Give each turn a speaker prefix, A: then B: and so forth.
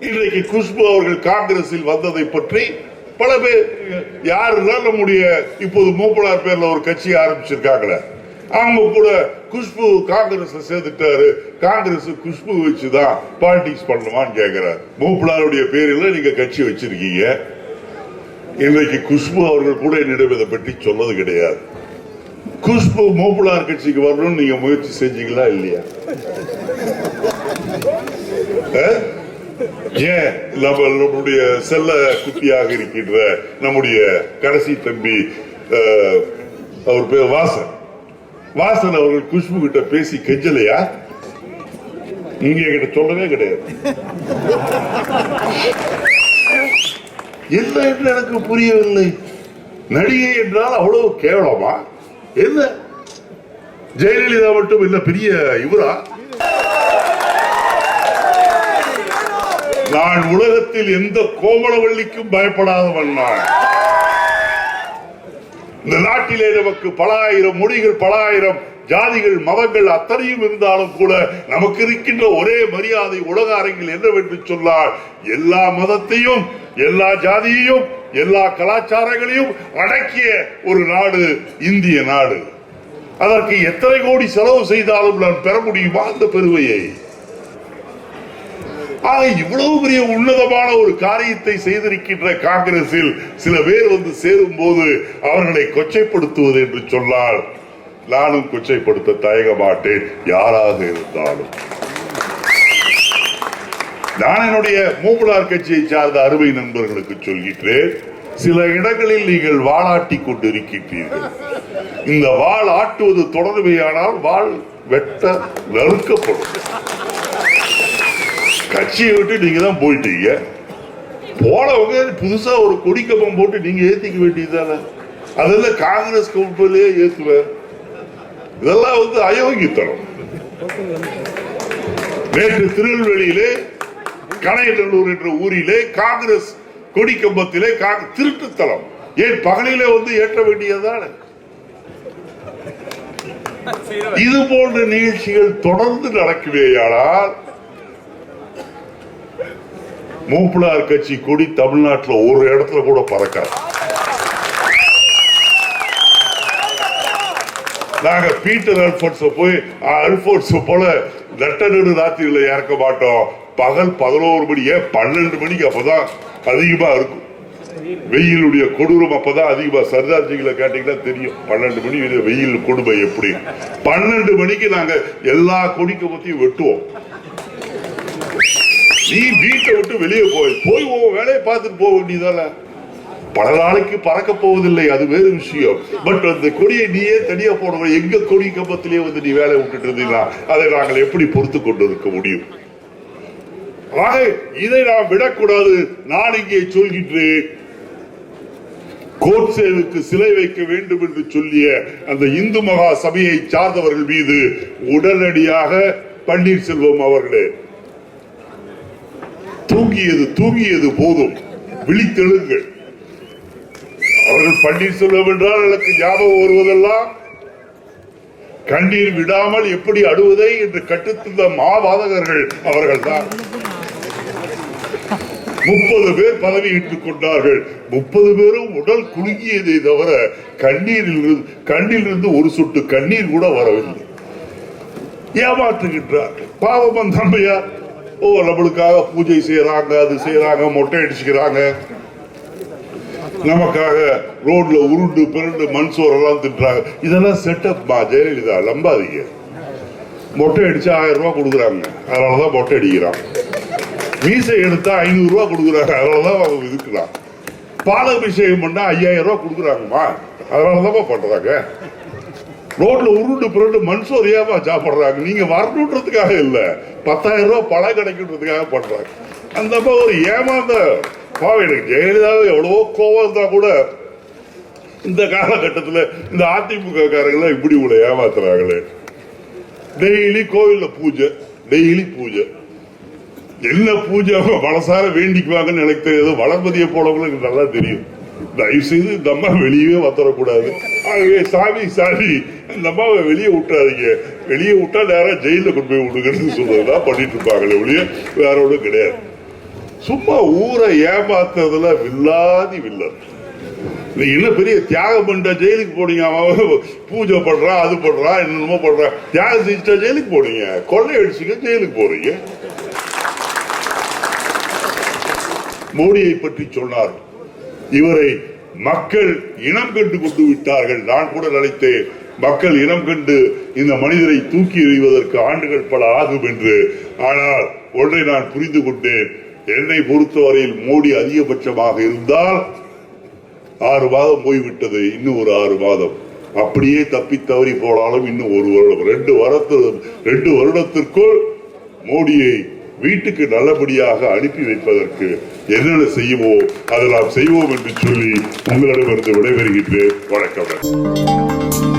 A: இன்றைக்கு குஷ்பு அவர்கள் காங்கிரஸில் வந்ததை பற்றி பல பேர் யாருதான் நம்முடைய இப்போது மூப்பனார் பேர்ல ஒரு கட்சி ஆரம்பிச்சிருக்காங்களே அவங்க கூட குஷ்பு காங்கிரஸ் சேர்ந்துட்டாரு, காங்கிரஸ் குஷ்பு வச்சுதான் பாலிடிக்ஸ் பண்ணணுமான்னு கேட்கிறார். மூப்பனாருடைய பேரில் நீங்க கட்சி வச்சிருக்கீங்க. இன்றைக்கு குஷ்பு அவர்கள் கூட என்னிடம் இதை பற்றி சொன்னது கிடையாது. குஷ்பு மூப்பனார் கட்சிக்கு வரணும்னு நீங்க முயற்சி செஞ்சீங்களா இல்லையா? ஏன் நம்முடைய செல்ல குட்டியாக இருக்கின்ற நம்முடைய கடைசி தம்பி அவர் பேர் வாசன் அவர்கள் குஷ்பு கிட்ட பேசி கெஞ்சலையா? நீங்க கிட்ட சொல்லவே கிடையாது. என்ன என்று எனக்கு புரியவில்லை. நடிகை என்றால் அவ்வளவு கேவலமா? என்ன ஜெயலலிதா மட்டும் இல்ல பெரிய இவரா? நான் உலகத்தில் எந்த கோமளவள்ளிக்கும் பயப்படாதவன். நான் இந்த நாட்டிலே நமக்கு பல ஆயிரம் மொழிகள், பல ஆயிரம் ஜாதிகள், மதங்கள் அத்தனையும் இருந்தாலும் கூட நமக்கு இருக்கின்ற ஒரே மரியாதை உலக அரங்கில் என்னவென்று சொன்னால் எல்லா மதத்தையும், எல்லா ஜாதியையும், எல்லா கலாச்சாரங்களையும் அடக்கிய ஒரு நாடு இந்திய நாடு. அதற்கு எத்தனை கோடி செலவு செய்தாலும் நான் பெற முடியுமா அந்த பெருமையை? இவ்வளவு பெரிய உன்னதமான ஒரு காரியத்தை செய்திருக்கின்ற காங்கிரஸில் சில பேர் வந்து சேரும் போது அவர்களை கொச்சைப்படுத்துவது என்று சொன்னால் நானும் கொச்சைப்படுத்த தயங்க மாட்டேன், யாராக இருந்தாலும். நான் என்னுடைய மூப்பனார் கட்சியை சார்ந்த அருமை நண்பர்களுக்கு சொல்கிறேன், சில இடங்களில் நீங்கள் வாளாட்டி கொண்டிருக்கின்றீர்கள். இந்த வாள் ஆட்டுவது தொடர்மையானால் வாள் வெட்ட நறுக்கப்படும். கட்சியை விட்டு நீங்க தான் போயிட்டீங்க. போனவங்க புதுசா ஒரு கொடி கம்பம் போட்டு நீங்க ஏத்திக்க வேண்டியதானே? அதெல்லாம் காங்கிரஸ் கம்பெனிலே ஏத்துவேன். இதெல்லாம் வந்து அயோக்கியத்தனம். நேற்று திருநெல்வேலியிலே கனையநல்லூர் என்ற ஊரிலே காங்கிரஸ் கொடி கம்பத்திலே திருட்டுத்தலம். ஏன் பகலிலே வந்து ஏற்ற வேண்டியதானே? இது போன்ற நிகழ்ச்சிகள் தொடர்ந்து நடக்குவேயானால் மூப்பனார் கட்சி கொடி தமிழ்நாட்டில் ஒரு இடத்துல கூட பறக்காது. நாங்க பீட்டர் அல்போன்ஸ் போய் அல்போன்ஸ் போல நட்டநடு ராத்திரியில இறக்க மாட்டோம். பகல் 11 மணி, 12 மணிக்கு அப்பதான் அதிகமா இருக்கும். வெயிலுடைய கொடூரம் அப்பதான் அதிகமா. சர்தார்ஜிகளை கேட்டீங்கன்னா தெரியும் 12 மணி வெயில் கொடுமை எப்படி. 12 மணிக்கு நாங்க எல்லா கொடிக்க பத்தியும் வெட்டுவோம். நீ வீட்டை விட்டு வெளியே போய் வேலையை பார்த்துட்டு போக வேண்டியதால. பல நாளைக்கு பறக்க போவதில்லை, அது வேறு விஷயம். பட் அந்த கொடியை நீயே தனியா போடணும். எங்க கொடி கம்பத்திலேயே வந்து நீ வேலை விட்டுட்டு இருந்தீங்கன்னா அதை நாங்கள் எப்படி பொறுத்து கொண்டு இருக்க முடியும்? ஆக இதை நாம் விடக்கூடாது. நான் இங்கே சொல்கின்றேன், கோட்சேவுக்கு சிலை வைக்க வேண்டும் என்று சொல்லிய அந்த இந்து மகா சபையை சார்ந்தவர்கள் மீது உடனடியாக பன்னீர்செல்வம் அவர்களே தூங்கியது போதும், விழித்தெழுங்கள். அவர்கள் பன்னீர்செல்வம் என்றால் எனக்கு ஞாபகம் வருவதெல்லாம் கண்ணீர் விடாமல் எப்படி அடுவதை என்று கட்டுத்தந்த மாபாதகர்கள் அவர்கள் தான். 30 பேர் பதவி ஏற்றுக் கொண்டார்கள். 30 பேரும் உடல் குலுங்கியதை தவிர கண்ணிலிருந்து ஒரு சொட்டு கண்ணீர் கூட வரவில்லை. ஏமாற்றுகின்றார்கள். பாவம் தம்பையார் நம்மளுக்காக பூஜை செய்யறாங்க, அது செய்யறாங்க, மொட்டை அடிச்சுக்கிறாங்க, நமக்காக ரோட்ல உருண்டு பிறண்டு மண் சோறெல்லாம் திட்டுறாங்க. இதெல்லாம் செட்டப் ஜெயலலிதா, நம்பாதீங்க. மொட்டை அடிச்சா 1000 ரூபாய் கொடுக்குறாங்க, அதனாலதான் மொட்டை அடிக்கிறான். மீசை எடுத்தா 500 ரூபாய் கொடுக்குறாங்க, அதனாலதான் அவங்க இதுக்குறான். பாலாபிஷேகம் பண்ணா 5000 ரூபாய் கொடுக்குறாங்கம்மா, அதனாலதான் பண்றாங்க. ரோட்ல உருண்டு புரண்டு மண்சோரியாவா சாப்பிடுறாங்க. நீங்க வரணுன்றதுக்காக இல்ல, 10,000 ரூபாய் பழம் கிடைக்கிறதுக்காக பண்றாங்க. அந்த ஒரு ஏமாந்த எனக்கு ஜெயலலிதாவை எவ்வளவோ கோவம் இருந்தா கூட இந்த காலகட்டத்தில் இந்த அதிமுக காரங்கள இப்படி உள்ள ஏமாத்துறாங்களே. டெய்லி கோவில்ல பூஜை, டெய்லி பூஜை. என்ன பூஜை அவங்க மனசார வேண்டிக்குவாங்கன்னு எனக்கு தெரியாது. வளர்மதியை போலவங்களுக்கு நல்லா தெரியும். தயவு செய்து இந்த அம்மா வெளியே வந்துடக்கூடாது. ஆகவே சாமி இந்த அம்மாவை வெளியே விட்டாதீங்க, வெளியே விட்டா நேரம் ஜெயில கொண்டு போய் விடுங்கன்னு சொல்றதுதான் பண்ணிட்டு இருப்பாங்களே ஒழிய வேற ஒன்றும் கிடையாது. சும்மா ஊரை ஏமாத்துறதுல வில்லாதி வில்லன். என்ன பெரிய தியாகம் பண்ற ஜெயிலுக்கு போனீங்க, அவன் பூஜை பண்றான், அது பண்றான், என்னமோ பண்றான், தியாகம் செஞ்சுட்டா ஜெயிலுக்கு போறீங்க, கொள்ளை அடிச்சுக்க ஜெயிலுக்கு போறீங்க. மோடியை பற்றி சொன்னார், இவரை மக்கள் இனம் கண்டு கொண்டு விட்டார்கள். நான் கூட நினைத்தேன் மக்கள் இனம் கண்டு இந்த மனிதரை தூக்கி எறிவதற்கு ஆண்டுகள் பல ஆகும் என்று. ஆனால் ஒன்றை நான் புரிந்து கொண்டேன், என்னை பொறுத்தவரையில் மோடி அதிகபட்சமாக இருந்தால் 6 மாதம் போய்விட்டது, இன்னும் ஒரு 6 மாதம் அப்படியே தப்பி தவறி போனாலும் இன்னும் 1 வருடம், 2 வருடத்திற்குள் மோடியை வீட்டுக்கு நல்லபடியாக அனுப்பி வைப்பதற்கு என்னென்ன செய்வோம் அதை நாம் செய்வோம் என்று சொல்லி உங்களிடமிருந்து விடைபெறுகின்றேன். வணக்கம்.